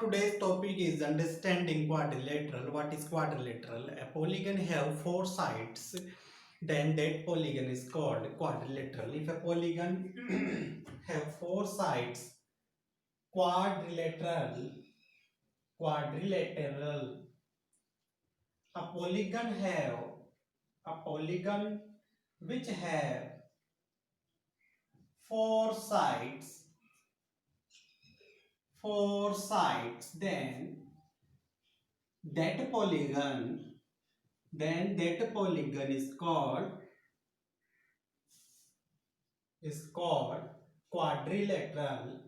today's topic is understanding quadrilateral. What is quadrilateral? A polygon have four sides, then that polygon is called quadrilateral. If a polygon have four sides, quadrilateral, quadrilateral. A polygon have a polygon which have four sides, that polygon that polygon is called quadrilateral.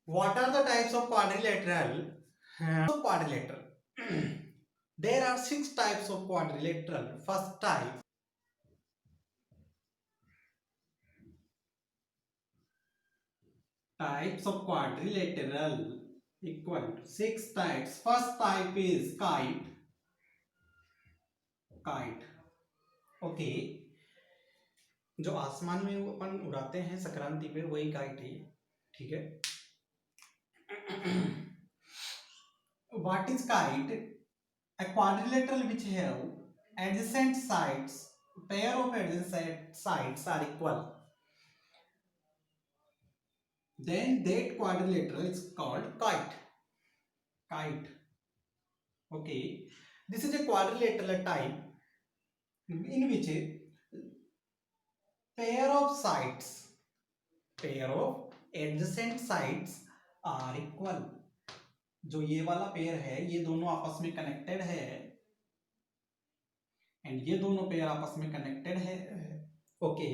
What are the types of quadrilateral? Quadrilateral. There are six types of quadrilateral. First types of quadrilateral equal to six types. First type is kite. Okay, जो आसमान में वो अपन उड़ाते हैं संक्रांति पे, वही kite है, ठीक है। What is kite? A quadrilateral which have adjacent sides, pair of adjacent sides are equal, then that quadrilateral is called kite. Okay, this is a quadrilateral type in which pair of adjacent sides are equal. जो ये वाला pair है, ये दोनों आपस में connected है, and ये दोनों पेयर आपस में कनेक्टेड है, ओके।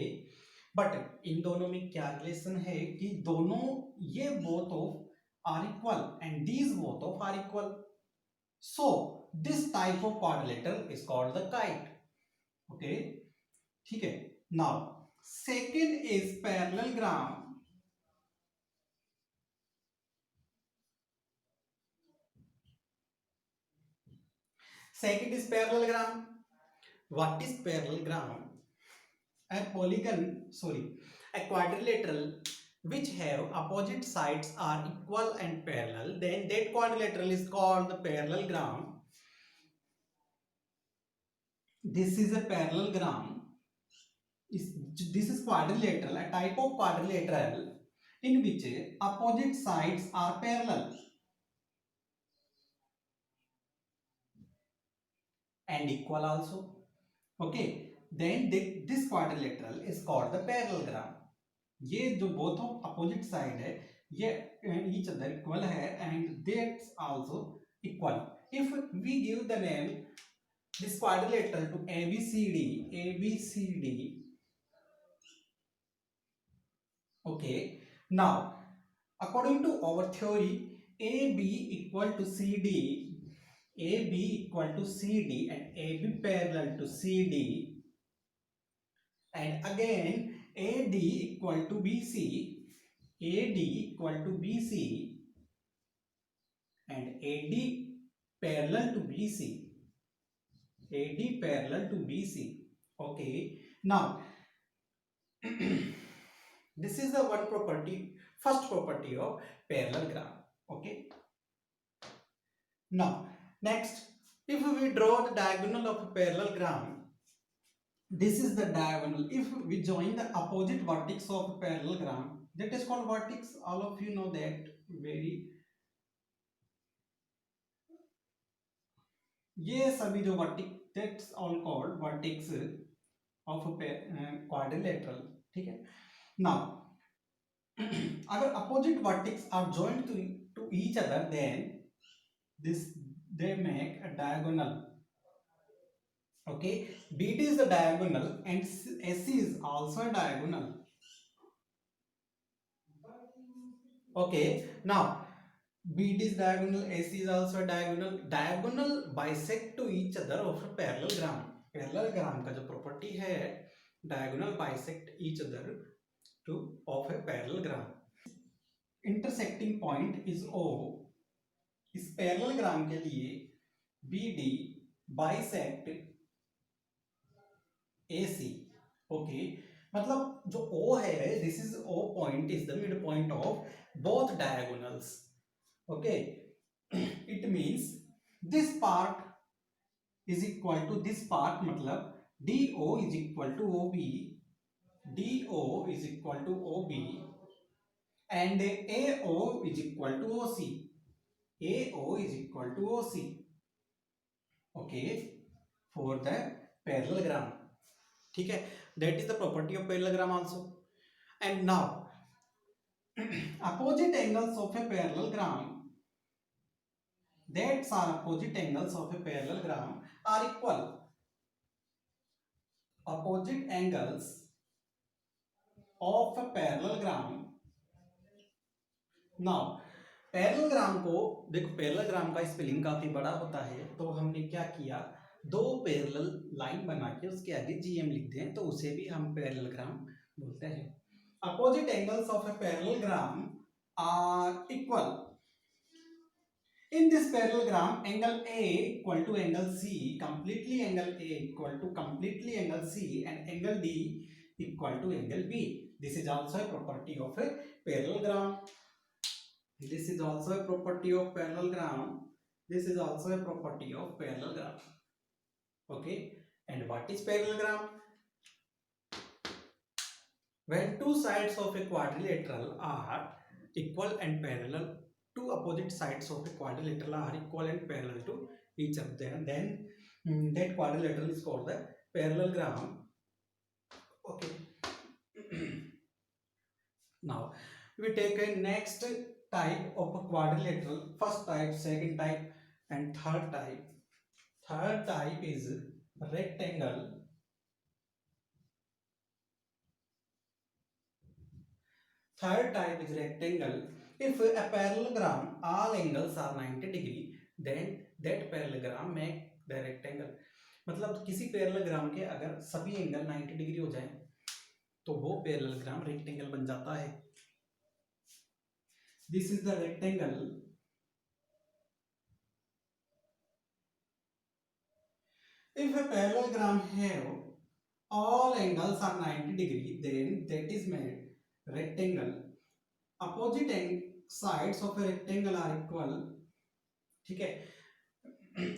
बट इन दोनों में क्या रिलेशन है कि दोनों ये both of are equal and these both of are equal, so this type of quadrilateral is called the kite, okay, ठीक है। Now second is parallelogram. Second is parallelogram. What is parallelogram? A quadrilateral which have opposite sides are equal and parallel, then that quadrilateral is called the parallelogram. This is a parallelogram. This is quadrilateral, a type of quadrilateral in which opposite sides are parallel and equal also, okay, then this quadrilateral is called the parallelogram. ये जो both of opposite side है, ये each other equal है and that's also equal. If we give the name this quadrilateral to ABCD, okay, now according to our theory, AB equal to CD and AB parallel to CD, and again AD equal to BC and AD parallel to BC, okay. Now this is the first property of parallelogram, okay. Now next, if we draw the diagonal of a parallelogram, this is the diagonal. If we join the opposite vertex of a parallelogram, that is called vertex. All of you know that very. ये सभी जो vertex, that's all called vertex of a quadrilateral, ठीक है। Now अगर opposite vertex are joined to each other, then they make a diagonal, okay. BD is the diagonal and AC is also a diagonal, okay. Now BD is diagonal, AC is also a diagonal bisect to each other of a parallelogram. Parallelogram का जो property है, diagonal bisect each other of a parallelogram. Intersecting point is O. इस parallelogram के लिए BD bisect AC. Okay, मतलब जो O है, this is O point is the mid point of both diagonals. Okay, it means this part is equal to this part, मतलब DO is equal to OB, DO is equal to OB and AO is equal to OC. AO is equal to OC. Okay, for the parallelogram. ठीक है, that is the property of parallelogram also. And now opposite angles of a parallelogram, that are opposite angles of a parallelogram are equal. Opposite angles of a parallelogram. Now parallelogram को देखो, parallelogram का spelling काफी बड़ा होता है, तो हमने क्या किया, दो पैरेलल लाइन बना के उसके आगे जीएम लिख दें, तो उसे भी हम पैरेललोग्राम बोलते हैं. Opposite angles of a parallelogram are equal. In this parallelogram, angle A equal to angle C, completely angle A equal to completely angle C, and angle D equal to angle B. This is also a property of a parallelogram. This is also a property of parallelogram. This is also a property of parallelogram. Okay. And what is parallelogram? When two sides of a quadrilateral are equal and parallel, two opposite sides of a quadrilateral are equal and parallel to each other, then that quadrilateral is called the parallelogram. Okay. Now we take a next type of a quadrilateral. First type, second type, and third type. Third type is rectangle. Third type is rectangle. If a parallelogram, all angles are 90 degree, then that parallelogram make the rectangle. मतलब किसी parallelogram के अगर सभी angle 90 degree हो जाए तो वो parallelogram rectangle बन जाता है. This is the rectangle. If a parallelogram have all angles are 90 degree, then that is made rectangle. Opposite sides of a rectangle are equal. ठीक है,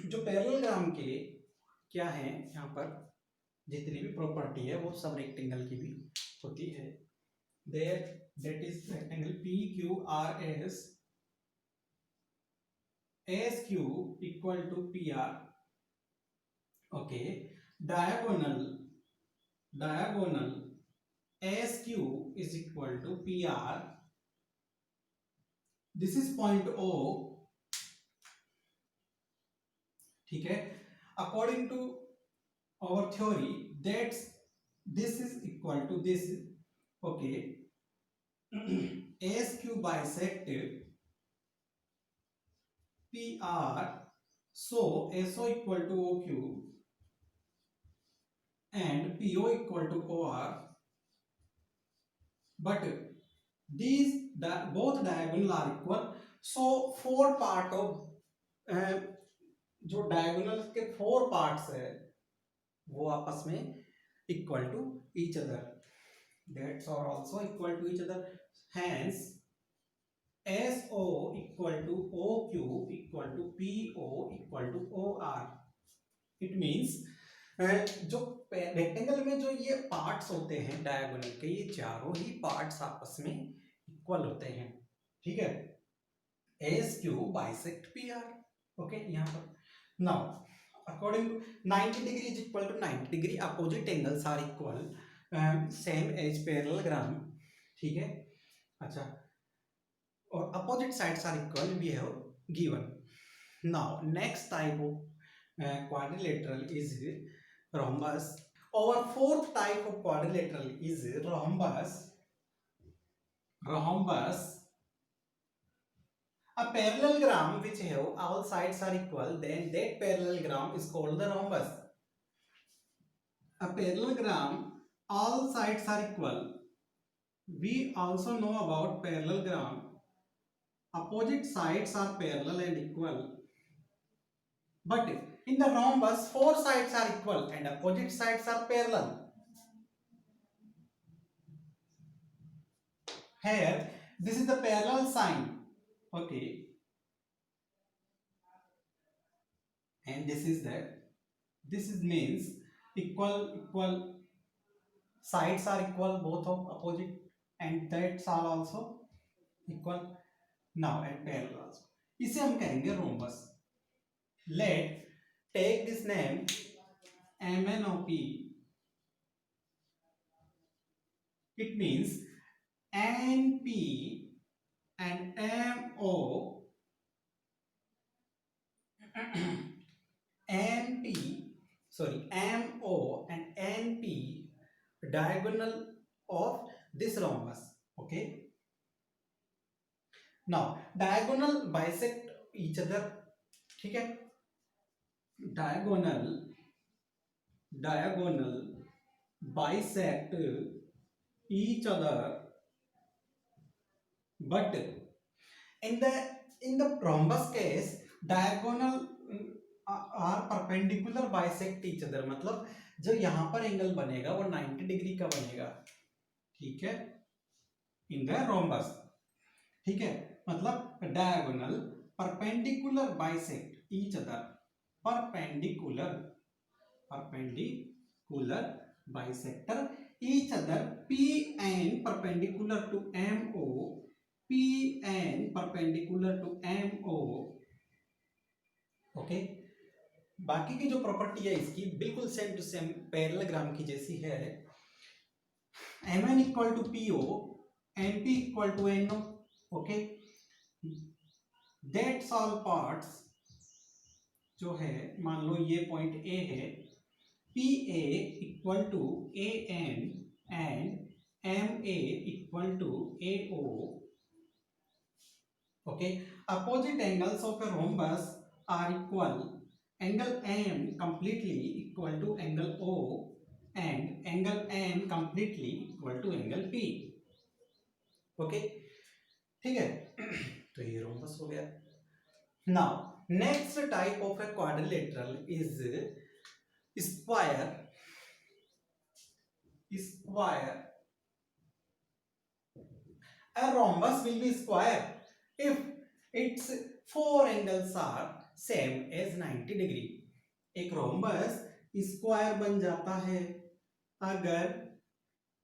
जो पैरेललोग्राम के क्या है, यहाँ पर जितनी भी प्रॉपर्टी है वो सब रेक्टेंगल की भी होती है. There, that is rectangle PQRS. ASQ equal to PR. Okay, diagonal ASQ is equal to PR. This is point O. ठीक है, according to our theory, that's this is equal to this. Okay, ASQ bisect PR, so SO equal to OQ and PO equal to OR, but these both diagonal are equal, so four part of जो diagonal के four parts है वो आपस में equal to each other, that's are also equal to each other. Hence SO equal to OQ equal to PO equal to OR. It means जो rectangle में जो ये पार्ट्स होते हैं डायगोनल के, ये चारों ही पार्ट्स आपस में इक्वल होते हैं. ठीक है, ASQ बाइसेक्ट PR. ओके, यहाँ पर now according to 90 degree is equal to 90 degree, opposite angles are equal, same as parallelogram. ठीक है, अच्छा, और opposite sides are equal we have given. Now next type of quadrilateral is rhombus. Our fourth type of quadrilateral is rhombus. A parallelogram which have all sides are equal, then that parallelogram is called the rhombus. A parallelogram all sides are equal. We also know about parallelogram. Opposite sides are parallel and equal. But in the rhombus, four sides are equal and opposite sides are parallel. here this is the parallel sign, okay, and this is means equal sides are equal, both of opposite, and that's are also equal. now and parallel also, इसे हम कहेंगे rhombus. Let take this name MNOP. It means NP and MO NP, sorry, MO and NP diagonal of this rhombus. Okay. Now diagonal bisect each other. ठीक है. Diagonal bisect each other, but in the rhombus case diagonal are perpendicular bisect each other. मतलब जो यहाँ पर angle बनेगा वो 90 degree का बनेगा. ठीक है, इन द rhombus. ठीक है, मतलब diagonal perpendicular bisect each other. perpendicular bisector each other. PN perpendicular to MO, PN perpendicular to MO. Okay. बाकी की जो प्रॉपर्टी है इसकी बिल्कुल सेम टू सेम पैरेललोग्राम की जैसी है. MN equal to PO, NP equal to NO. Okay, that's all parts जो है, मान लो ये पॉइंट A है, PA equal to AN and MA equal to AO. Okay, opposite angles of a rhombus are equal. Angle M completely equal to angle O and angle N completely equal to angle P. Okay, ठीक है. तो ये rhombus हो गया. Now next type of a quadrilateral is square. A rhombus will be square if its four angles are same as 90 degree. एक rhombus square बन जाता है अगर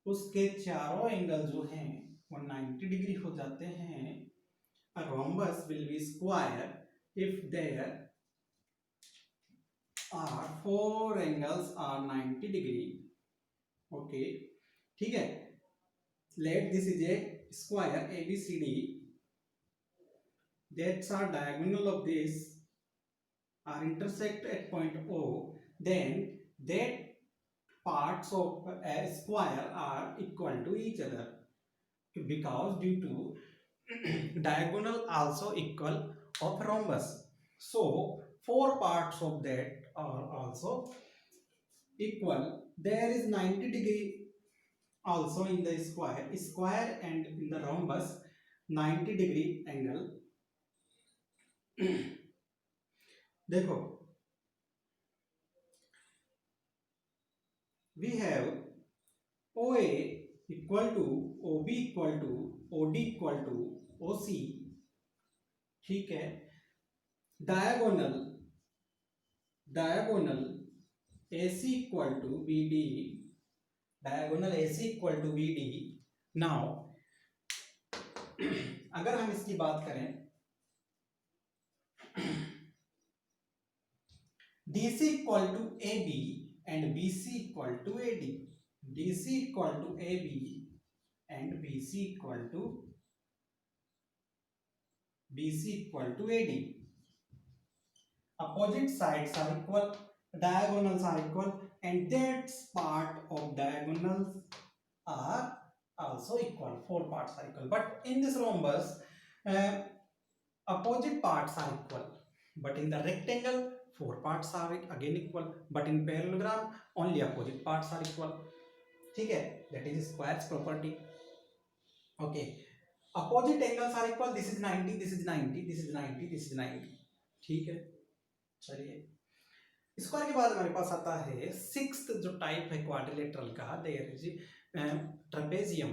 उसके चारों एंगल जो हैं वो 90 डिग्री हो जाते हैं. A rhombus will be square if there are four angles are 90 degree. Okay, ठीक है. Let this is a square ABCD. That's are diagonal of this are intersect at point O. Then that parts of a square are equal to each other because due to diagonal also equal of rhombus. So four parts of that are also equal. There is 90 degree also in the square and in the rhombus 90 degree angle. देखो, we have OA equal to OB equal to OD equal to OC. ठीक है, diagonal AC equal to BD, diagonal AC equal to BD. Now अगर हम इसकी बात करें, DC equal to AB and BC equal to AD. DC equal to AB and BC equal to AD. Opposite sides are equal, diagonals are equal, and that part of diagonals are also equal. Four parts are equal. But in this rhombus, opposite parts are equal. But in the rectangle, four parts are again equal. But in parallelogram, only opposite parts are equal. ठीक है, that is square's property. Okay, opposite angles are equal. This is 90, this is 90, this is 90, this is 90. ठीक है, चलिए. Square के बाद हमारे पास आता है सिक्स्थ जो टाइप है क्वाड्रिलेटरल का, there is trapezium.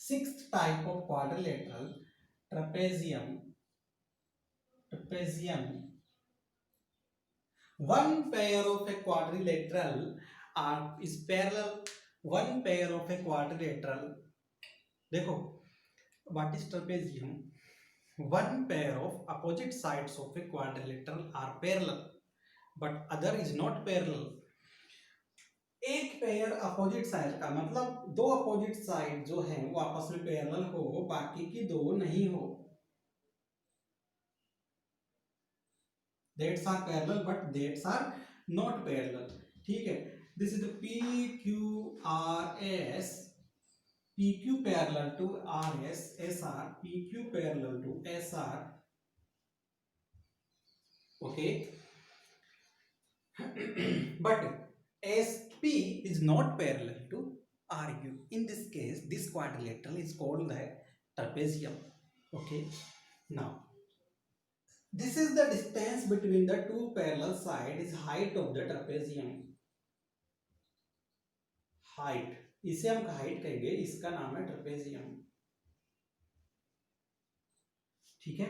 sixth type of quadrilateral, trapezium. One pair of a quadrilateral is parallel. One pair of a quadrilateral, देखो, what is trapezium? One pair of opposite sides of a quadrilateral are parallel, but other is not parallel. एक pair opposite side का मतलब दो opposite side जो है वो आपस में पैरेलल हो, बाकी की दो नहीं हो. Dates are parallel but dates are not parallel. ठीक है. This is the PQRS. PQ parallel to RS, SR, PQ parallel to SR. Okay. But SP is not parallel to RU. In this case, this quadrilateral is called the trapezium. Okay. Now, this is the distance between the two parallel sides is height of the trapezium. Height. इसे हम height कहेंगे, इसका नाम है trapezium. ठीक है.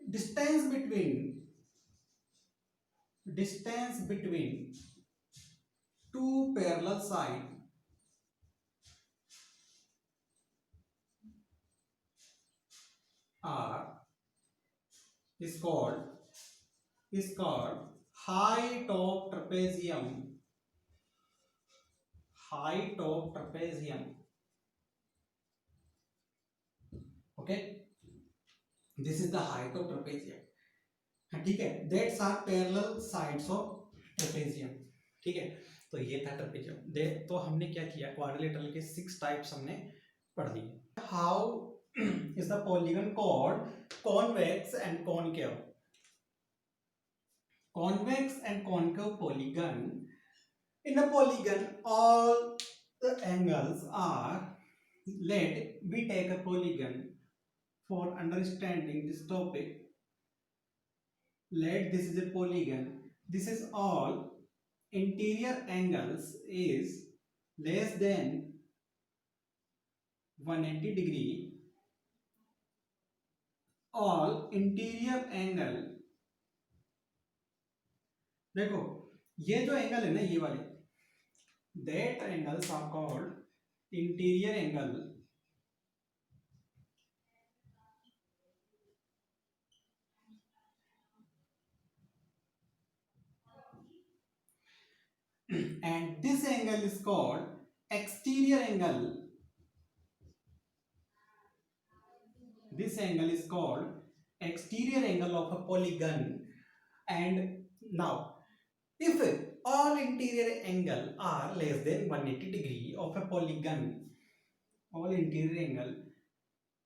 Distance between two parallel side are is called height of trapezium. Height of trapezium. Okay, this is the height of trapezium. ठीक है. That's are parallel sides of trapezium. ठीक है. तो ये था ट्रेपेजियम. तो हमने क्या किया, क्वाड्रिलेटरल के 6 टाइप्स हमने पढ़ लिए. How is the polygon called convex and concave? Convex and concave polygon. In a polygon, all the angles are. Let we take a polygon for understanding this topic. Let this is a polygon. This is all interior angles is less than 180 degree. All interior angle, देखो ये जो angle है ना, ये वाले, that angles are called interior angle. And this angle is called exterior angle. This angle is called exterior angle of a polygon. And now, if all interior angle are less than 180 degree of a polygon, all interior angle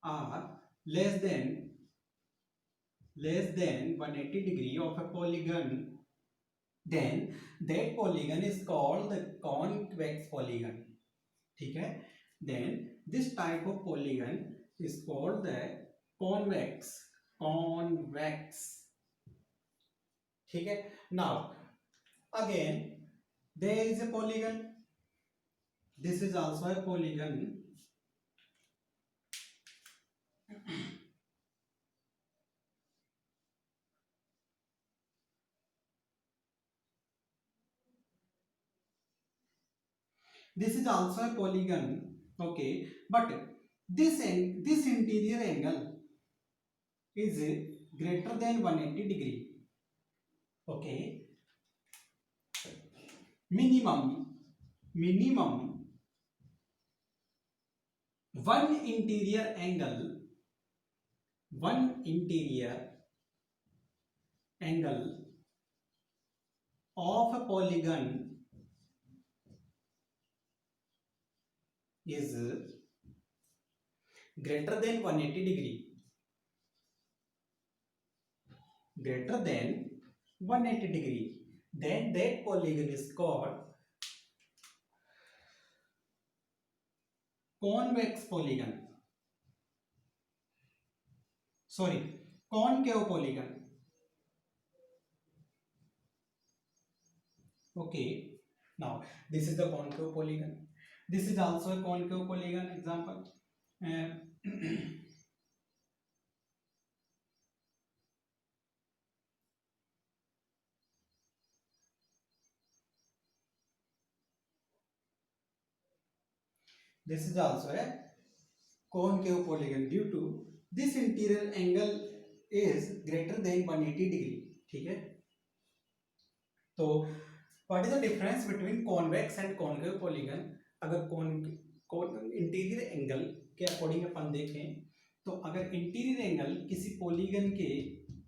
are less than 180 degree of a polygon, then that polygon is called the convex polygon. ठीक है. Then this type of polygon is called the convex. ठीक है. Now again there is a polygon. This is also a polygon. This is also a polygon. Okay, but this interior angle is greater than 180 degree. Okay, minimum one interior angle of a polygon is greater than 180 degree. Greater than 180 degree. Then that polygon is called convex polygon. Sorry, concave polygon. Okay, now this is the concave polygon. This is also a concave polygon example. This is also a concave polygon due to this interior angle is greater than 180 degree. ठीक है, तो what is the difference between convex and concave polygon? अगर कौन interior angle के according अपन देखें तो अगर interior angle किसी पॉलीगन के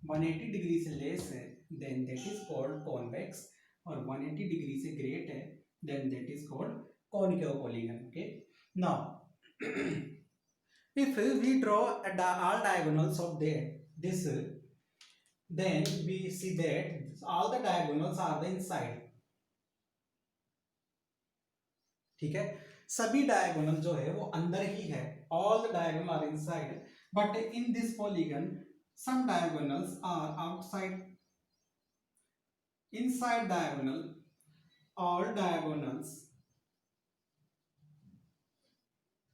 180 डिग्री से लेस है then that is called convex, और 180 डिग्री से ग्रेट है then that is called concave polygon. Okay, now if we draw all diagonals of this, then we see that all the diagonals are the inside. ठीक है, सभी diagonal जो है वो अंदर ही है, all the diagonal are inside, but in this polygon some diagonals are outside. Inside diagonal, all diagonals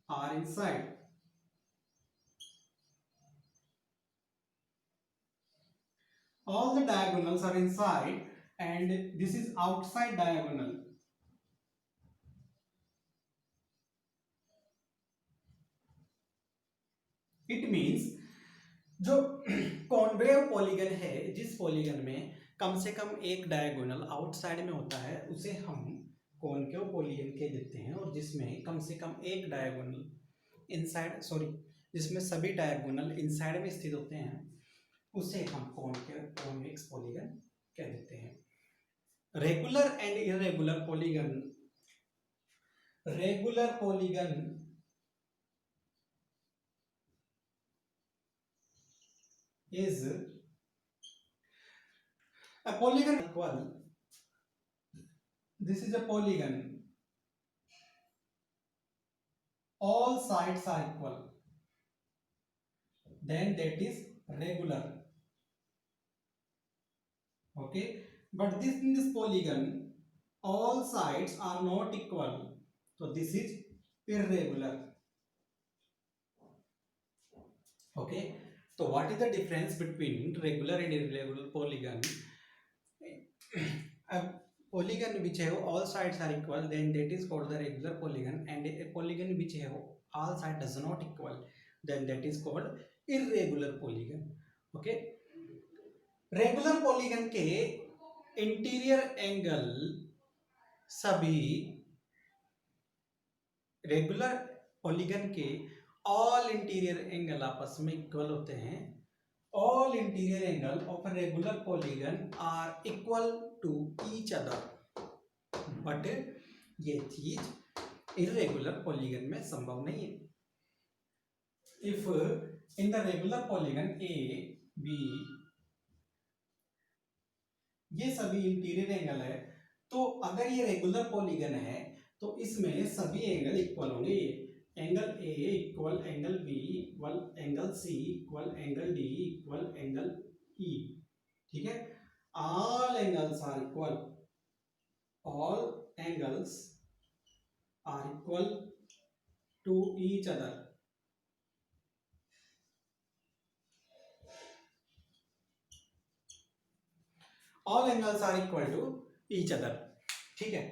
are inside. All the diagonals are inside and this is outside diagonal. It means जो कॉन्वेव polygon है, जिस polygon में कम से कम एक diagonal outside में होता है उसे हम कॉन्केव पॉलीगन कह देते हैं, और जिसमें कम से कम एक डायगोनल इनसाइड, सॉरी, जिसमें सभी डायगोनल इनसाइड में स्थित होते हैं उसे हम कॉन्वेक्स पॉलीगन कह देते हैं. Regular and irregular polygon. Regular polygon is a polygon equal, this is a polygon, all sides are equal, then that is regular. Okay, but in this polygon all sides are not equal, so this is irregular. Okay, so what is the difference between regular and irregular polygon? A polygon which have all sides are equal, then that is called the regular polygon, and a polygon which have all sides does not equal, then that is called irregular polygon. Okay, regular polygon के interior angle सभी, regular polygon के all interior angle आपस में equal होते हैं. All interior angle of regular polygon are equal to each other, but ये चीज irregular polygon में संभव नहीं है. If in the regular polygon A B ये सभी इंटीरियर एंगल है, तो अगर ये रेगुलर पॉलीगन है तो इसमें सभी एंगल इक्वल होंगे. Angle A equal angle B equal angle C equal angle D equal angle E. ठीक है, all angles are equal, all angles are equal to each other. All angles are equal to each other. ठीक है,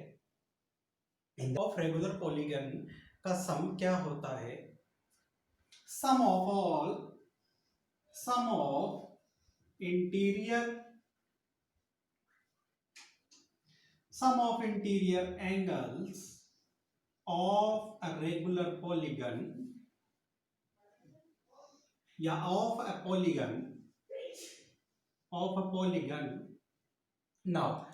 of regular polygon का सम क्या होता है? Sum of all, sum of interior, sum of interior angles of a regular polygon या of a polygon, of a polygon. Now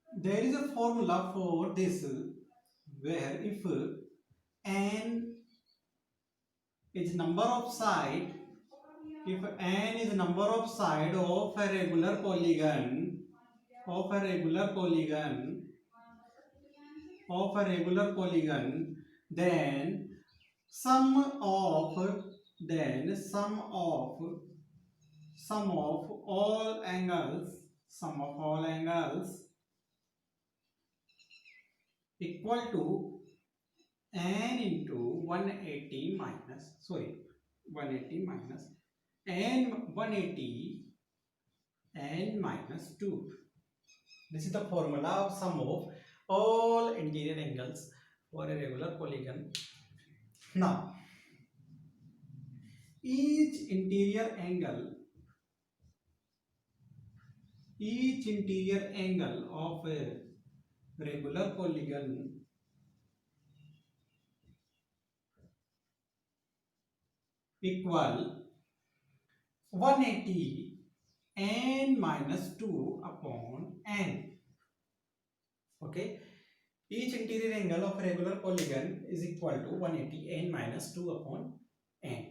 there is a formula for this where if n is number of side, if n is number of side of a regular polygon, of a regular polygon, of a regular polygon, then sum of, then sum of all angles, sum of all angles equal to n into 180 minus, sorry, 180 minus n 180 n minus 2. This is the formula of sum of all interior angles for a regular polygon. Now each interior angle of a regular polygon equal 180 n minus 2 upon n. Okay, each interior angle of a regular polygon is equal to 180 n minus 2 upon n.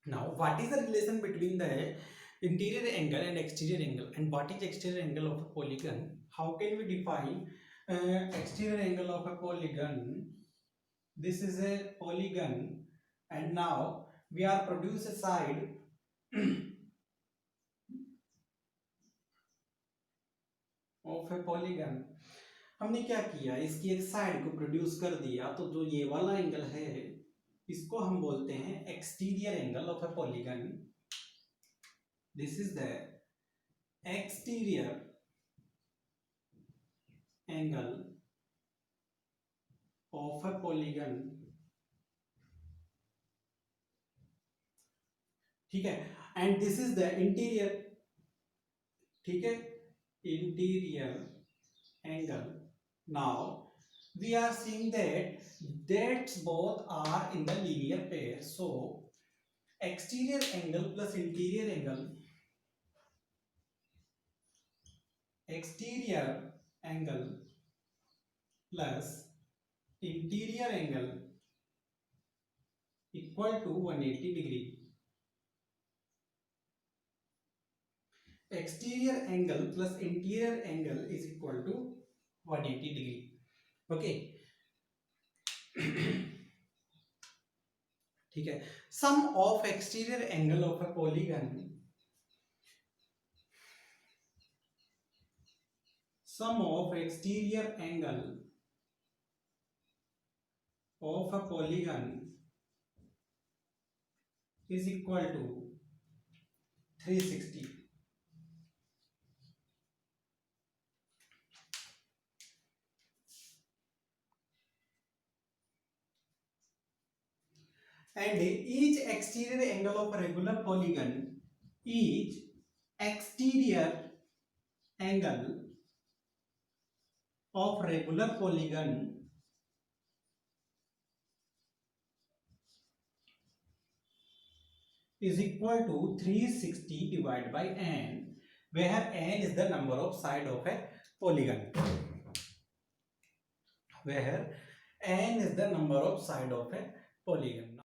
Now what is the relation between the interior angle and exterior angle, and what is exterior angle of a polygon? How can we define exterior angle of a polygon? This is a polygon, and now we are produce a side of a polygon. हमने क्या किया, इसकी एक side को produce कर दिया, तो जो ये वाला एंगल है इसको हम बोलते हैं exterior angle of a polygon. This is the exterior angle of a polygon. ठीक है, and this is the interior. ठीक है, interior angle. Now we are seeing that both are in the linear pair. So exterior angle plus interior angle, exterior angle plus interior angle equal to 180 degree. Exterior angle plus interior angle is equal to 180 degree. Okay. ठीक है, sum of exterior angle of a polygon, sum of exterior angle of a polygon is equal to 360. And each exterior angle of a regular polygon, each exterior angle of regular polygon is equal to 360 divided by n, where n is the number of side of a polygon. Where n is the number of side of a polygon.